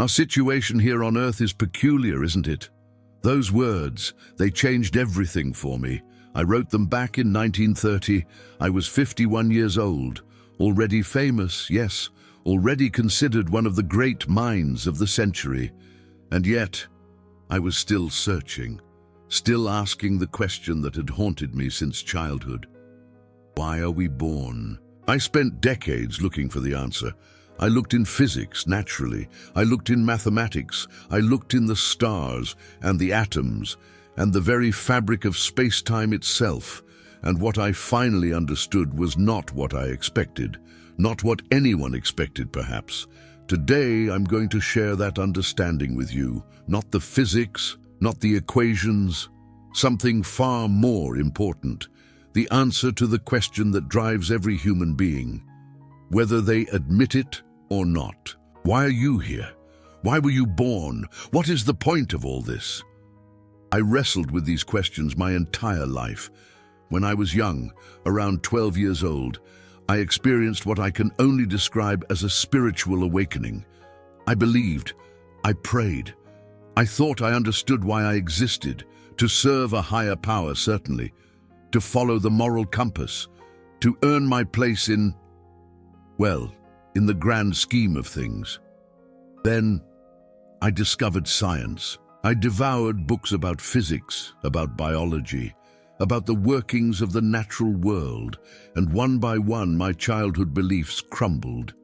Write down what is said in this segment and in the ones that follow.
Our situation here on Earth is peculiar, isn't it? Those words, they changed everything for me. I wrote them back in 1930. I was 51 years old, already famous, yes, already considered one of the great minds of the century. And yet, I was still searching, still asking the question that had haunted me since childhood. Why are we born? I spent decades looking for the answer. I looked in physics, naturally. I looked in mathematics. I looked in the stars and the atoms and the very fabric of space-time itself. And what I finally understood was not what I expected, not what anyone expected, perhaps. Today, I'm going to share that understanding with you. Not the physics, not the equations, something far more important. The answer to the question that drives every human being, whether they admit it or not. Why are you here? Why were you born? What is the point of all this? I wrestled with these questions my entire life. When I was young, around 12 years old, I experienced what I can only describe as a spiritual awakening. I believed, I prayed. I thought I understood why I existed, to serve a higher power, certainly, to follow the moral compass, to earn my place in the grand scheme of things. Then I discovered science. I devoured books about physics, about biology, about the workings of the natural world, and one by one my childhood beliefs crumbled.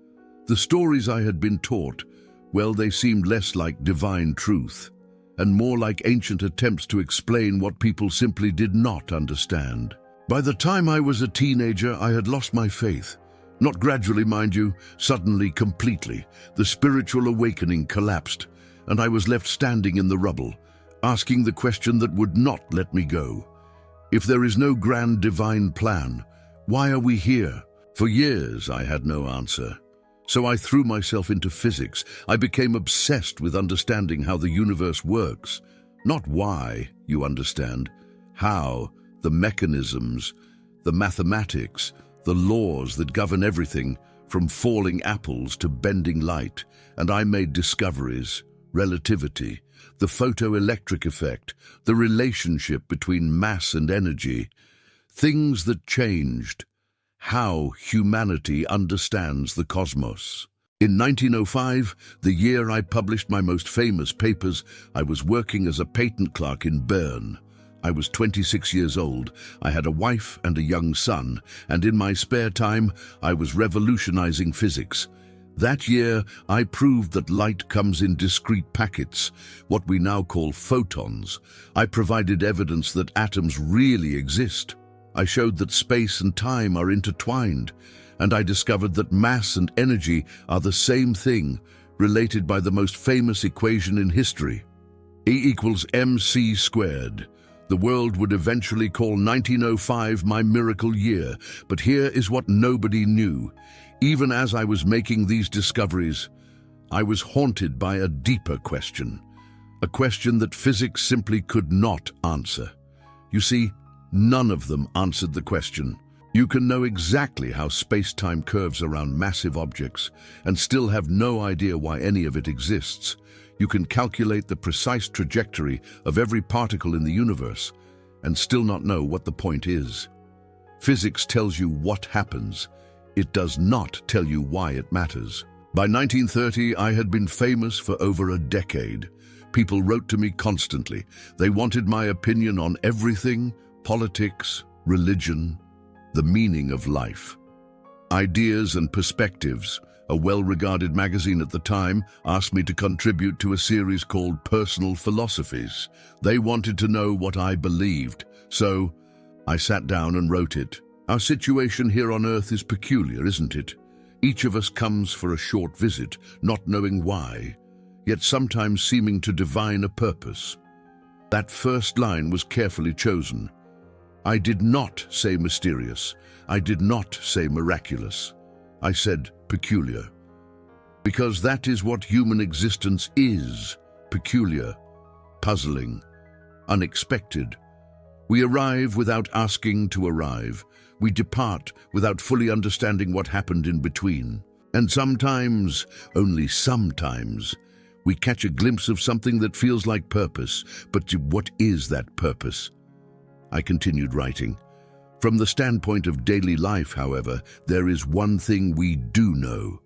The stories I had been taught, they seemed less like divine truth, and more like ancient attempts to explain what people simply did not understand. By the time I was a teenager, I had lost my faith. Not gradually, mind you, suddenly, completely. The spiritual awakening collapsed, and I was left standing in the rubble, asking the question that would not let me go. If there is no grand divine plan, why are we here? For years, I had no answer. So I threw myself into physics. I became obsessed with understanding how the universe works. Not why, you understand. How, the mechanisms, the mathematics, the laws that govern everything, from falling apples to bending light. And I made discoveries, relativity, the photoelectric effect, the relationship between mass and energy, things that changed how humanity understands the cosmos. In 1905, the year I published my most famous papers, I was working as a patent clerk in Bern. I was 26 years old, I had a wife and a young son, and in my spare time, I was revolutionizing physics. That year, I proved that light comes in discrete packets, what we now call photons. I provided evidence that atoms really exist. I showed that space and time are intertwined, and I discovered that mass and energy are the same thing, related by the most famous equation in history, E=mc². The world would eventually call 1905 my miracle year, but here is what nobody knew. Even as I was making these discoveries, I was haunted by a deeper question, a question that physics simply could not answer. You see, none of them answered the question. You can know exactly how space-time curves around massive objects and still have no idea why any of it exists. You can calculate the precise trajectory of every particle in the universe and still not know what the point is. Physics tells you what happens. It does not tell you why it matters. By 1930, I had been famous for over a decade. People wrote to me constantly. They wanted my opinion on everything: politics, religion, the meaning of life. Ideas and Perspectives, a well-regarded magazine at the time, asked me to contribute to a series called Personal Philosophies. They wanted to know what I believed, so I sat down and wrote it. Our situation here on Earth is peculiar, isn't it? Each of us comes for a short visit, not knowing why, yet sometimes seeming to divine a purpose. That first line was carefully chosen. I did not say mysterious. I did not say miraculous. I said peculiar. Because that is what human existence is: peculiar, puzzling, unexpected. We arrive without asking to arrive. We depart without fully understanding what happened in between. And sometimes, only sometimes, We catch a glimpse of something that feels like purpose, but what is that purpose? I continued writing. From the standpoint of daily life, however, there is one thing we do know,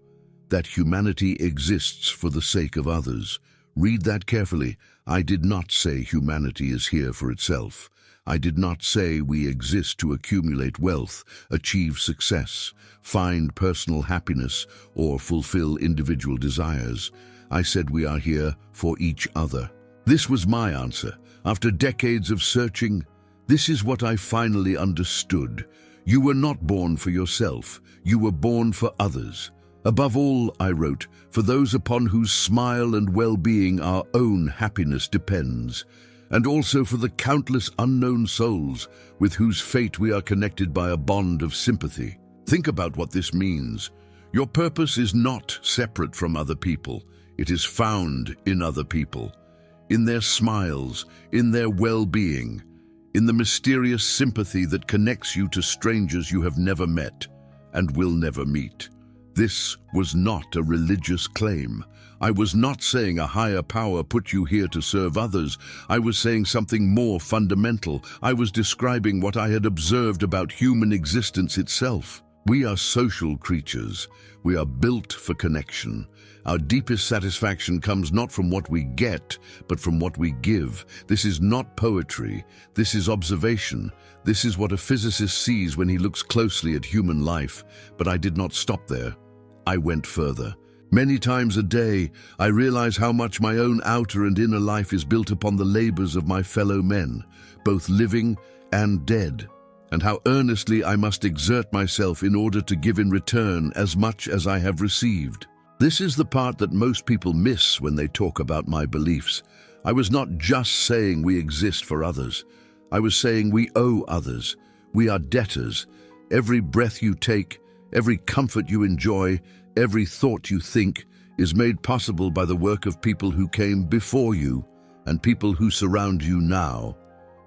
that humanity exists for the sake of others. Read that carefully. I did not say humanity is here for itself. I did not say we exist to accumulate wealth, achieve success, find personal happiness, or fulfill individual desires. I said we are here for each other. This was my answer. After decades of searching, this is what I finally understood. You were not born for yourself. You were born for others. Above all, I wrote, for those upon whose smile and well-being our own happiness depends, and also for the countless unknown souls with whose fate we are connected by a bond of sympathy. Think about what this means. Your purpose is not separate from other people. It is found in other people, in their smiles, in their well-being, in the mysterious sympathy that connects you to strangers you have never met and will never meet. This was not a religious claim. I was not saying a higher power put you here to serve others. I was saying something more fundamental. I was describing what I had observed about human existence itself. We are social creatures. We are built for connection. Our deepest satisfaction comes not from what we get, but from what we give. This is not poetry. This is observation. This is what a physicist sees when he looks closely at human life. But I did not stop there. I went further. Many times a day, I realize how much my own outer and inner life is built upon the labors of my fellow men, both living and dead, and how earnestly I must exert myself in order to give in return as much as I have received. This is the part that most people miss when they talk about my beliefs. I was not just saying we exist for others. I was saying we owe others. We are debtors. Every breath you take, every comfort you enjoy, every thought you think is made possible by the work of people who came before you and people who surround you now.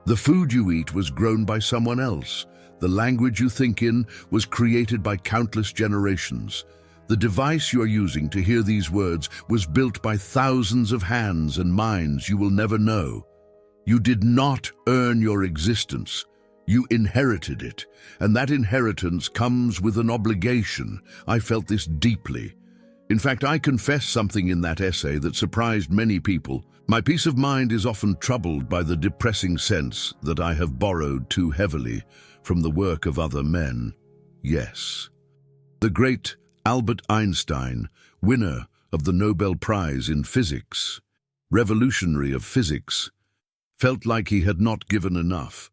The food you eat was grown by someone else. The language you think in was created by countless generations. The device you are using to hear these words was built by thousands of hands and minds you will never know. You did not earn your existence. You inherited it, and that inheritance comes with an obligation. I felt this deeply. In fact, I confess something in that essay that surprised many people. My peace of mind is often troubled by the depressing sense that I have borrowed too heavily from the work of other men. Yes. The great Albert Einstein, winner of the Nobel Prize in Physics, revolutionary of physics, felt like he had not given enough.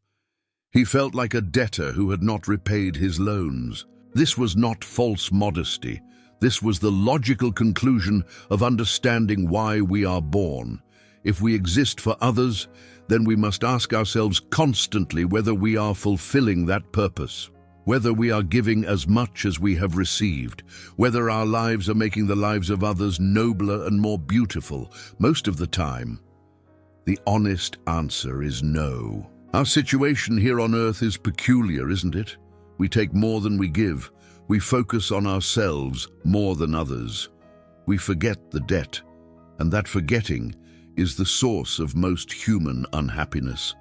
He felt like a debtor who had not repaid his loans. This was not false modesty. This was the logical conclusion of understanding why we are born. If we exist for others, then we must ask ourselves constantly whether we are fulfilling that purpose, whether we are giving as much as we have received, whether our lives are making the lives of others nobler and more beautiful. Most of the time, the honest answer is no. Our situation here on Earth is peculiar, isn't it? We take more than we give. We focus on ourselves more than others. We forget the debt, and that forgetting is the source of most human unhappiness.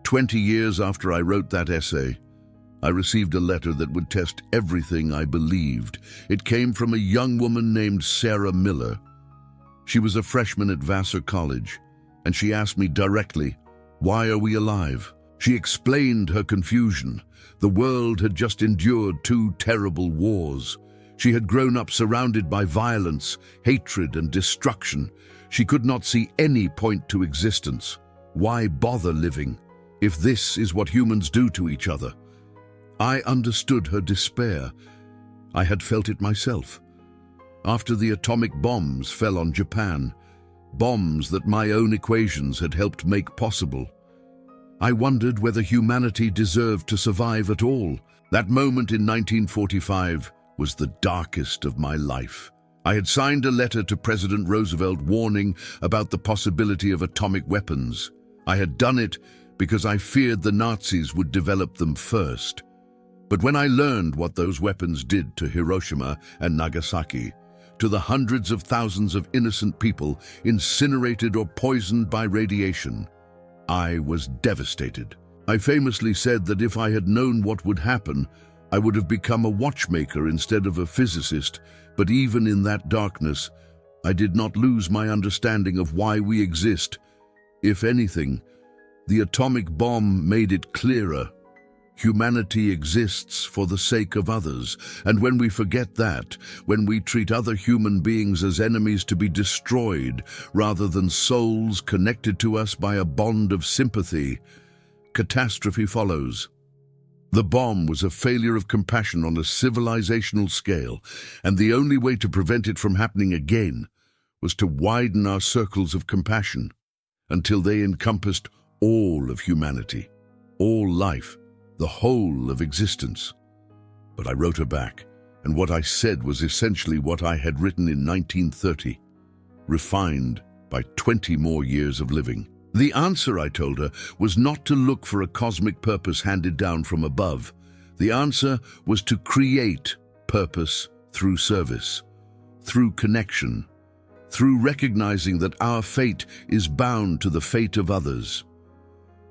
20 years after I wrote that essay, I received a letter that would test everything I believed. It came from a young woman named Sarah Miller. She was a freshman at Vassar College, and she asked me directly, "Why are we alive?" She explained her confusion. The world had just endured 2 terrible wars. She had grown up surrounded by violence, hatred, and destruction. She could not see any point to existence. Why bother living if this is what humans do to each other? I understood her despair. I had felt it myself. After the atomic bombs fell on Japan, bombs that my own equations had helped make possible, I wondered whether humanity deserved to survive at all. That moment in 1945 was the darkest of my life. I had signed a letter to President Roosevelt warning about the possibility of atomic weapons. I had done it because I feared the Nazis would develop them first. But when I learned what those weapons did to Hiroshima and Nagasaki, to the hundreds of thousands of innocent people incinerated or poisoned by radiation. I was devastated. I famously said that if I had known what would happen, I would have become a watchmaker instead of a physicist, but even in that darkness, I did not lose my understanding of why we exist. If anything, the atomic bomb made it clearer. Humanity exists for the sake of others, and when we forget that, when we treat other human beings as enemies to be destroyed rather than souls connected to us by a bond of sympathy, catastrophe follows. The bomb was a failure of compassion on a civilizational scale, and the only way to prevent it from happening again was to widen our circles of compassion until they encompassed all of humanity, all life, the whole of existence. But I wrote her back, and what I said was essentially what I had written in 1930, refined by 20 more years of living. The answer, I told her, was not to look for a cosmic purpose handed down from above. The answer was to create purpose through service, through connection, through recognizing that our fate is bound to the fate of others.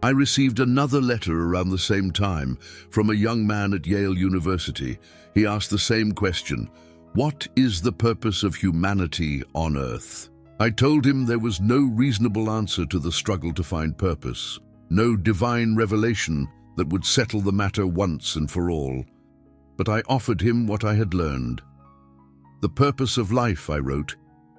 I received another letter around the same time from a young man at Yale University. He asked the same question: what is the purpose of humanity on Earth? I told him there was no reasonable answer to the struggle to find purpose, no divine revelation that would settle the matter once and for all. But I offered him what I had learned. The purpose of life, I wrote,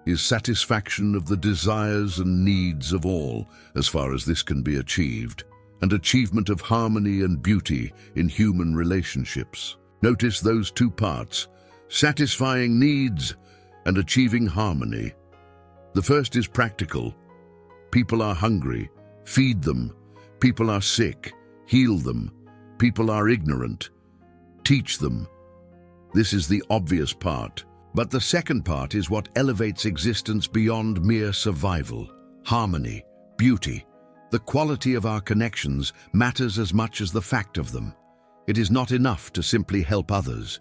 is satisfaction of the desires and needs of all, as far as this can be achieved, and achievement of harmony and beauty in human relationships. Notice those two parts: satisfying needs and achieving harmony. The first is practical. People are hungry, feed them. People are sick, heal them. People are ignorant, teach them. This is the obvious part. But the second part is what elevates existence beyond mere survival. Harmony, beauty. The quality of our connections matters as much as the fact of them. It is not enough to simply help others.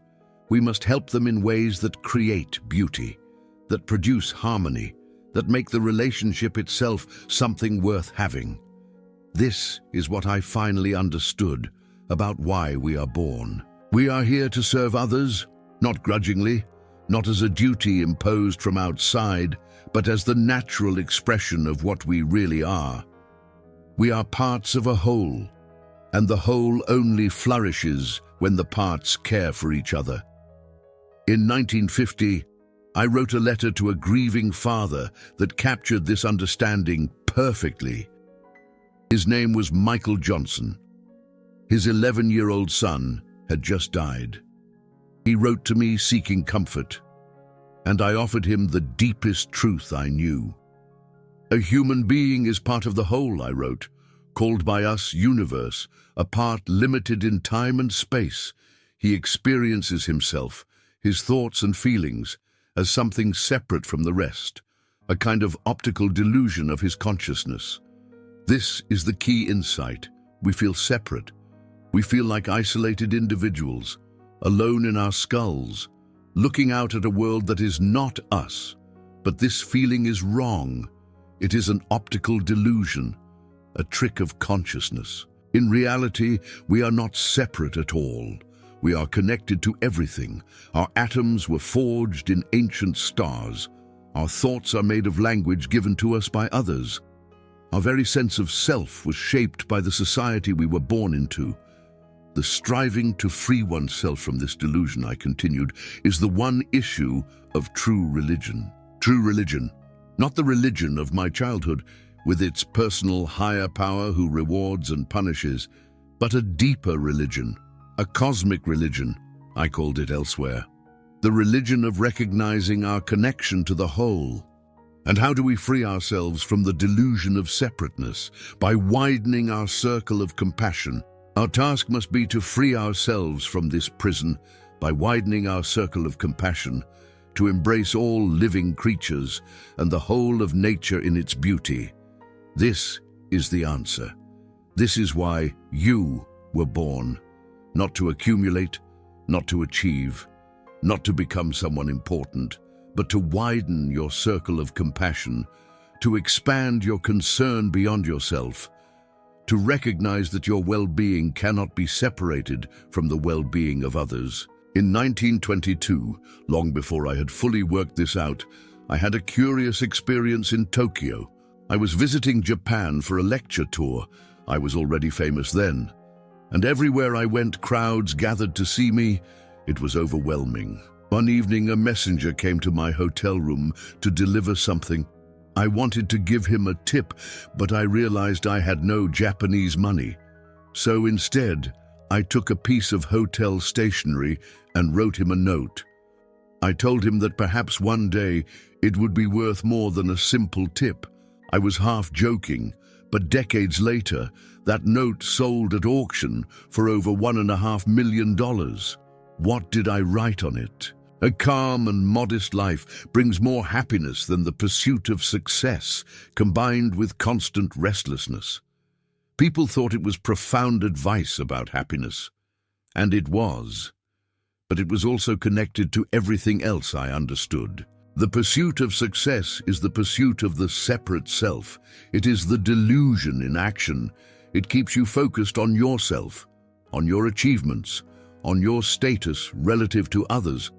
We must help them in ways that create beauty, that produce harmony, that make the relationship itself something worth having. This is what I finally understood about why we are born. We are here to serve others, not grudgingly, not as a duty imposed from outside, but as the natural expression of what we really are. We are parts of a whole, and the whole only flourishes when the parts care for each other. In 1950, I wrote a letter to a grieving father that captured this understanding perfectly. His name was Michael Johnson. His 11-year-old son had just died. He wrote to me seeking comfort, and I offered him the deepest truth I knew. A human being is part of the whole, I wrote, called by us universe, a part limited in time and space. He experiences himself, his thoughts and feelings, as something separate from the rest, a kind of optical delusion of his consciousness. This is the key insight. We feel separate. We feel like isolated individuals, alone in our skulls, looking out at a world that is not us. But this feeling is wrong. It is an optical delusion, a trick of consciousness. In reality, we are not separate at all. We are connected to everything. Our atoms were forged in ancient stars. Our thoughts are made of language given to us by others. Our very sense of self was shaped by the society we were born into. The striving to free oneself from this delusion, I continued, is the one issue of true religion. True religion, not the religion of my childhood, with its personal higher power who rewards and punishes, but a deeper religion, a cosmic religion, I called it elsewhere. The religion of recognizing our connection to the whole. And how do we free ourselves from the delusion of separateness? By widening our circle of compassion. Our task must be to free ourselves from this prison by widening our circle of compassion, to embrace all living creatures and the whole of nature in its beauty. This is the answer. This is why you were born. Not to accumulate, not to achieve, not to become someone important, but to widen your circle of compassion, to expand your concern beyond yourself, to recognize that your well-being cannot be separated from the well-being of others. In 1922, long before I had fully worked this out, I had a curious experience in Tokyo. I was visiting Japan for a lecture tour. I was already famous then, and everywhere I went, crowds gathered to see me. It was overwhelming. One evening, a messenger came to my hotel room to deliver something. I wanted to give him a tip, but I realized I had no Japanese money. So instead, I took a piece of hotel stationery and wrote him a note. I told him that perhaps one day it would be worth more than a simple tip. I was half joking, but decades later, that note sold at auction for over $1.5 million. What did I write on it? A calm and modest life brings more happiness than the pursuit of success, combined with constant restlessness. People thought it was profound advice about happiness, and it was. But it was also connected to everything else I understood. The pursuit of success is the pursuit of the separate self. It is the delusion in action. It keeps you focused on yourself, on your achievements, on your status relative to others,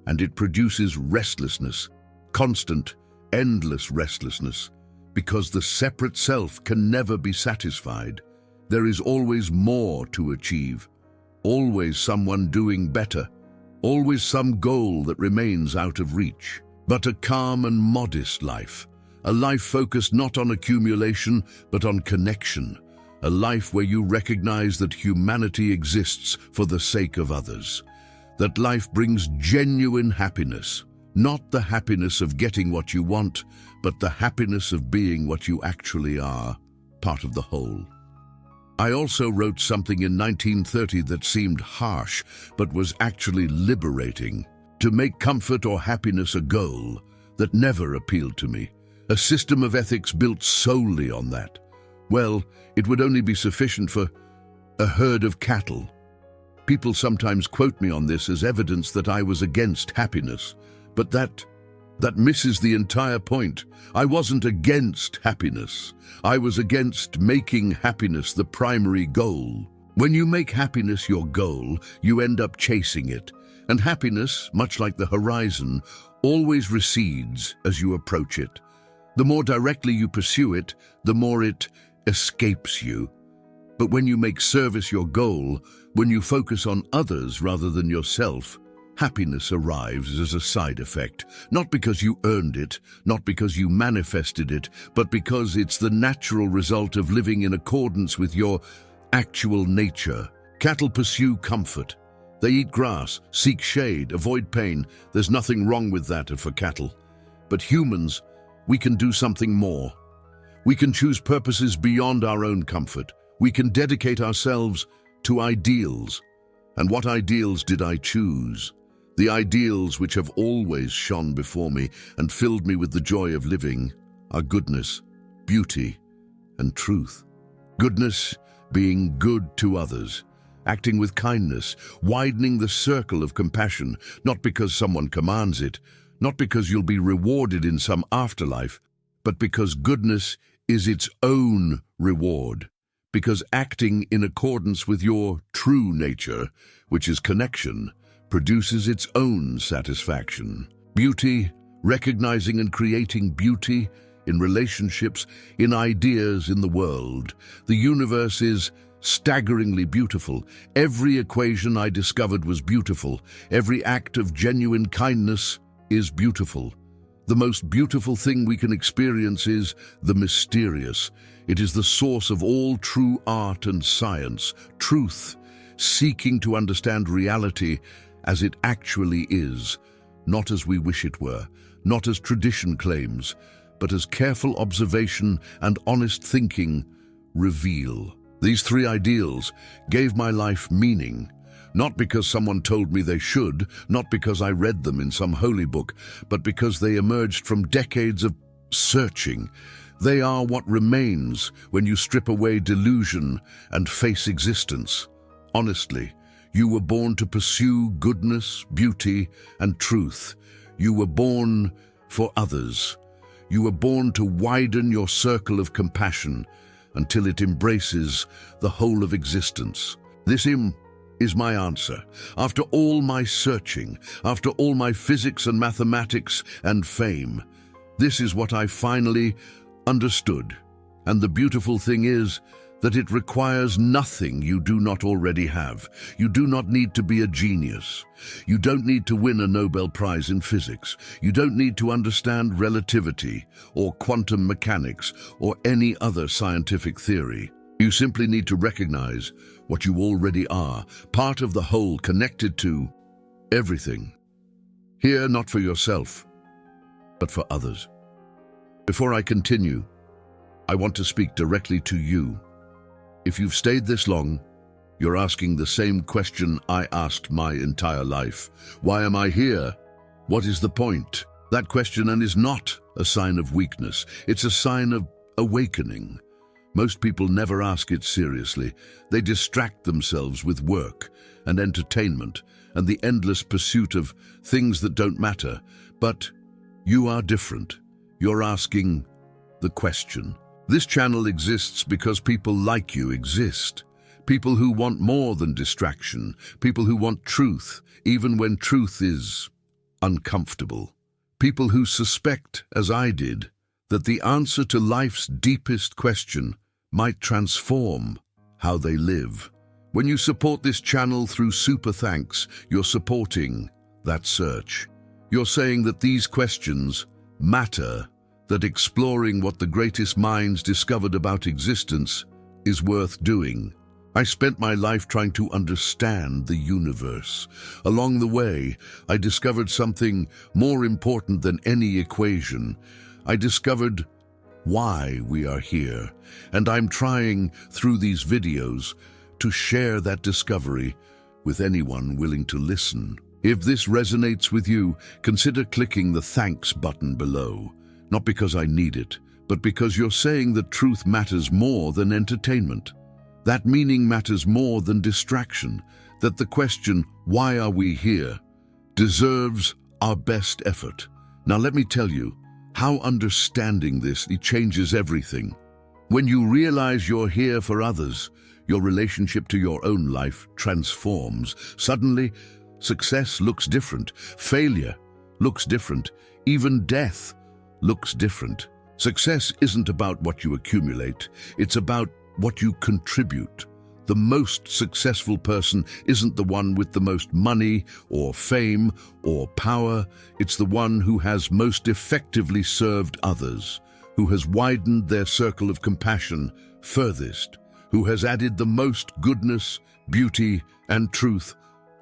and it produces restlessness, constant, endless restlessness, because the separate self can never be satisfied. There is always more to achieve, always someone doing better, always some goal that remains out of reach. But a calm and modest life, a life focused not on accumulation but on connection, a life where you recognize that humanity exists for the sake of others, that life brings genuine happiness, not the happiness of getting what you want, but the happiness of being what you actually are, part of the whole. I also wrote something in 1930 that seemed harsh, but was actually liberating. To make comfort or happiness a goal that never appealed to me, a system of ethics built solely on that. Well, it would only be sufficient for a herd of cattle. People sometimes quote me on this as evidence that I was against happiness, but that misses the entire point. I wasn't against happiness. I was against making happiness the primary goal. When you make happiness your goal, you end up chasing it. And happiness, much like the horizon, always recedes as you approach it. The more directly you pursue it, the more it escapes you. But when you make service your goal, when you focus on others rather than yourself, happiness arrives as a side effect, not because you earned it, not because you manifested it, but because it's the natural result of living in accordance with your actual nature. Cattle pursue comfort. They eat grass, seek shade, avoid pain. There's nothing wrong with that for cattle. But humans, we can do something more. We can choose purposes beyond our own comfort. We can dedicate ourselves to ideals. And what ideals did I choose? The ideals which have always shone before me and filled me with the joy of living are goodness, beauty, and truth. Goodness being good to others, acting with kindness, widening the circle of compassion, not because someone commands it, not because you'll be rewarded in some afterlife, but because goodness is its own reward, because acting in accordance with your true nature, which is connection, produces its own satisfaction. Beauty, recognizing and creating beauty in relationships, in ideas, in the world. The universe is staggeringly beautiful. Every equation I discovered was beautiful. Every act of genuine kindness is beautiful. The most beautiful thing we can experience is the mysterious. It is the source of all true art and science, truth, seeking to understand reality as it actually is, not as we wish it were, not as tradition claims, but as careful observation and honest thinking reveal. These three ideals gave my life meaning, not because someone told me they should, not because I read them in some holy book, but because they emerged from decades of searching. They are what remains when you strip away delusion and face existence. Honestly, you were born to pursue goodness, beauty, and truth. You were born for others. You were born to widen your circle of compassion until it embraces the whole of existence. This is my answer. After all my searching, after all my physics and mathematics and fame, this is what I finally understood. And the beautiful thing is that it requires nothing you do not already have. You do not need to be a genius. You don't need to win a Nobel Prize in physics. You don't need to understand relativity or quantum mechanics or any other scientific theory. You simply need to recognize what you already are, part of the whole, connected to everything. Here, not for yourself, but for others. Before I continue, I want to speak directly to you. If you've stayed this long, you're asking the same question I asked my entire life. Why am I here? What is the point? That question is not a sign of weakness. It's a sign of awakening. Most people never ask it seriously. They distract themselves with work and entertainment and the endless pursuit of things that don't matter. But you are different. You're asking the question. This channel exists because people like you exist. People who want more than distraction. People who want truth, even when truth is uncomfortable. People who suspect, as I did, that the answer to life's deepest question might transform how they live. When you support this channel through super thanks, you're supporting that search. You're saying that these questions matter, that exploring what the greatest minds discovered about existence is worth doing. I spent my life trying to understand the universe. Along the way, I discovered something more important than any equation. I discovered why we are here, and I'm trying, through these videos, to share that discovery with anyone willing to listen. If this resonates with you, consider clicking the thanks button below. Not because I need it, but because you're saying that truth matters more than entertainment. That meaning matters more than distraction. That the question, why are we here, deserves our best effort. Now let me tell you how understanding this changes everything. When you realize you're here for others, your relationship to your own life transforms. Suddenly, success looks different. Failure looks different. Even death looks different. Success isn't about what you accumulate, it's about what you contribute. The most successful person isn't the one with the most money or fame or power, it's the one who has most effectively served others, who has widened their circle of compassion furthest, who has added the most goodness, beauty, and truth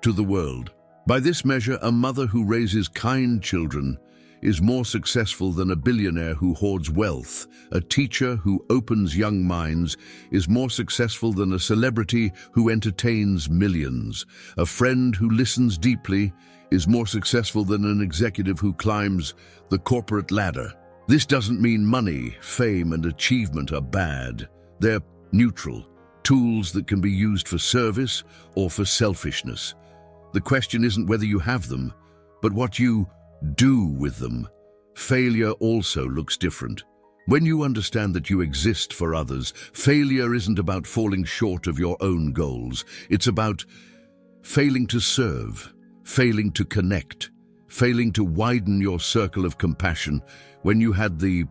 to the world. By this measure, a mother who raises kind children is more successful than a billionaire who hoards wealth. A teacher who opens young minds is more successful than a celebrity who entertains millions. A friend who listens deeply is more successful than an executive who climbs the corporate ladder. This doesn't mean money, fame, and achievement are bad. They're neutral, tools that can be used for service or for selfishness. The question isn't whether you have them, but what you do with them. Failure also looks different. When you understand that you exist for others, failure isn't about falling short of your own goals. It's about failing to serve, failing to connect, failing to widen your circle of compassion when you had the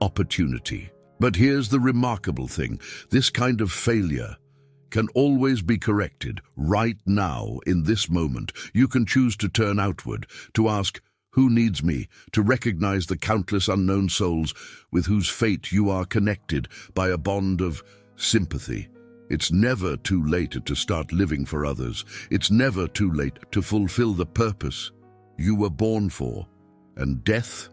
opportunity. But here's the remarkable thing. This kind of failure can always be corrected. Right now, in this moment, you can choose to turn outward, to ask, who needs me? To recognize the countless unknown souls with whose fate you are connected by a bond of sympathy. It's never too late to start living for others. It's never too late to fulfill the purpose you were born for. And death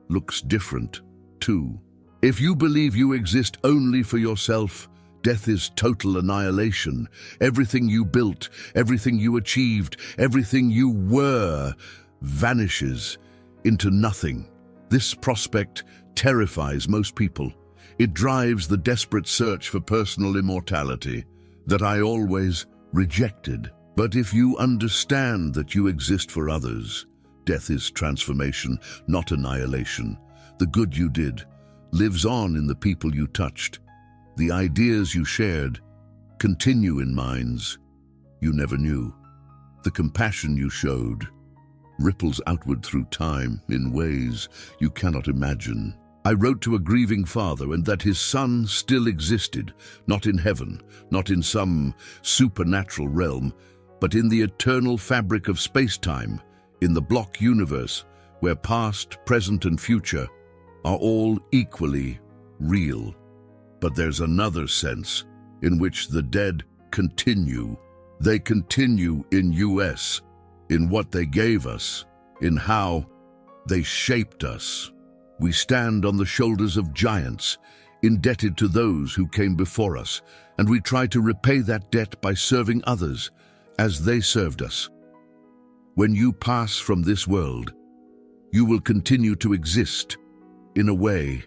looks different too. If you believe you exist only for yourself, death is total annihilation. Everything you built, everything you achieved, everything you were vanishes into nothing. This prospect terrifies most people. It drives the desperate search for personal immortality that I always rejected. But if you understand that you exist for others, Death is transformation, not annihilation. The good you did lives on in the people you touched. The ideas you shared continue in minds you never knew. The compassion you showed ripples outward through time in ways you cannot imagine. I wrote to a grieving father and that his son still existed, not in heaven, not in some supernatural realm, but in the eternal fabric of space-time, in the block universe, where past, present, and future are all equally real. But there's another sense in which the dead continue. They continue in us, in what they gave us, in how they shaped us. We stand on the shoulders of giants, indebted to those who came before us, and we try to repay that debt by serving others as they served us. When you pass from this world, you will continue to exist, in a way,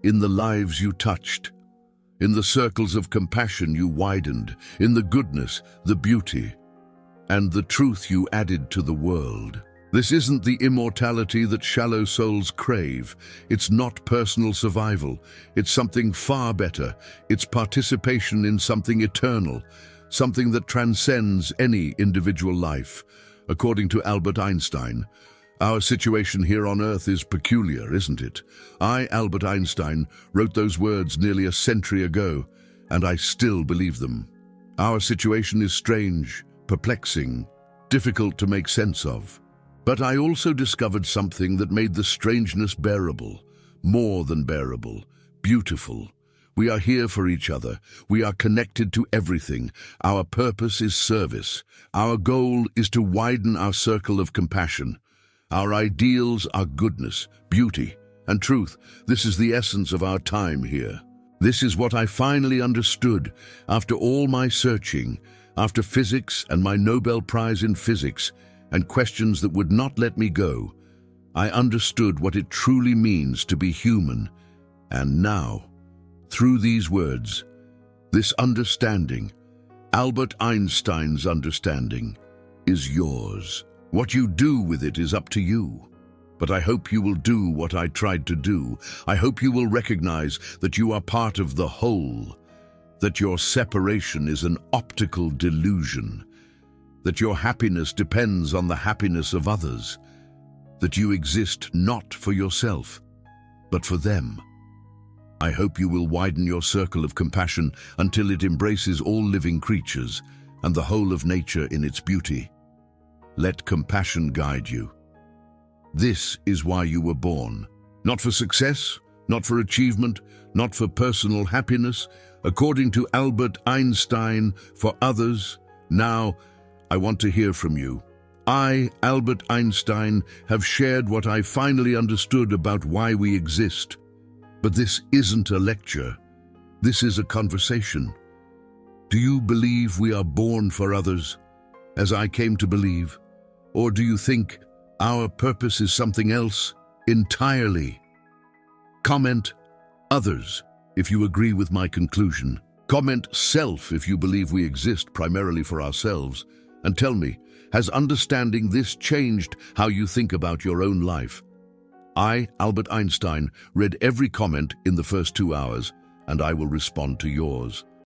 in the lives you touched, in the circles of compassion you widened, in the goodness, the beauty, and the truth you added to the world. This isn't the immortality that shallow souls crave. It's not personal survival. It's something far better. It's participation in something eternal, something that transcends any individual life. According to Albert Einstein, our situation here on Earth is peculiar, isn't it? I, Albert Einstein, wrote those words nearly a century ago, and I still believe them. Our situation is strange, perplexing, difficult to make sense of. But I also discovered something that made the strangeness bearable, more than bearable, beautiful. We are here for each other. We are connected to everything. Our purpose is service. Our goal is to widen our circle of compassion. Our ideals are goodness, beauty, and truth. This is the essence of our time here. This is what I finally understood after all my searching, after physics and my Nobel Prize in physics, and questions that would not let me go. I understood what it truly means to be human. And now, through these words, this understanding, Albert Einstein's understanding, is yours. What you do with it is up to you. But I hope you will do what I tried to do. I hope you will recognize that you are part of the whole, that your separation is an optical delusion, that your happiness depends on the happiness of others, that you exist not for yourself, but for them. I hope you will widen your circle of compassion until it embraces all living creatures and the whole of nature in its beauty. Let compassion guide you. This is why you were born. Not for success, not for achievement, not for personal happiness. According to Albert Einstein, for others. Now, I want to hear from you. I, Albert Einstein, have shared what I finally understood about why we exist. But this isn't a lecture. This is a conversation. Do you believe we are born for others, as I came to believe? Or do you think our purpose is something else entirely? Comment others if you agree with my conclusion. Comment self if you believe we exist primarily for ourselves. And tell me, has understanding this changed how you think about your own life? I, Albert Einstein, read every comment in the first 2 hours, and I will respond to yours.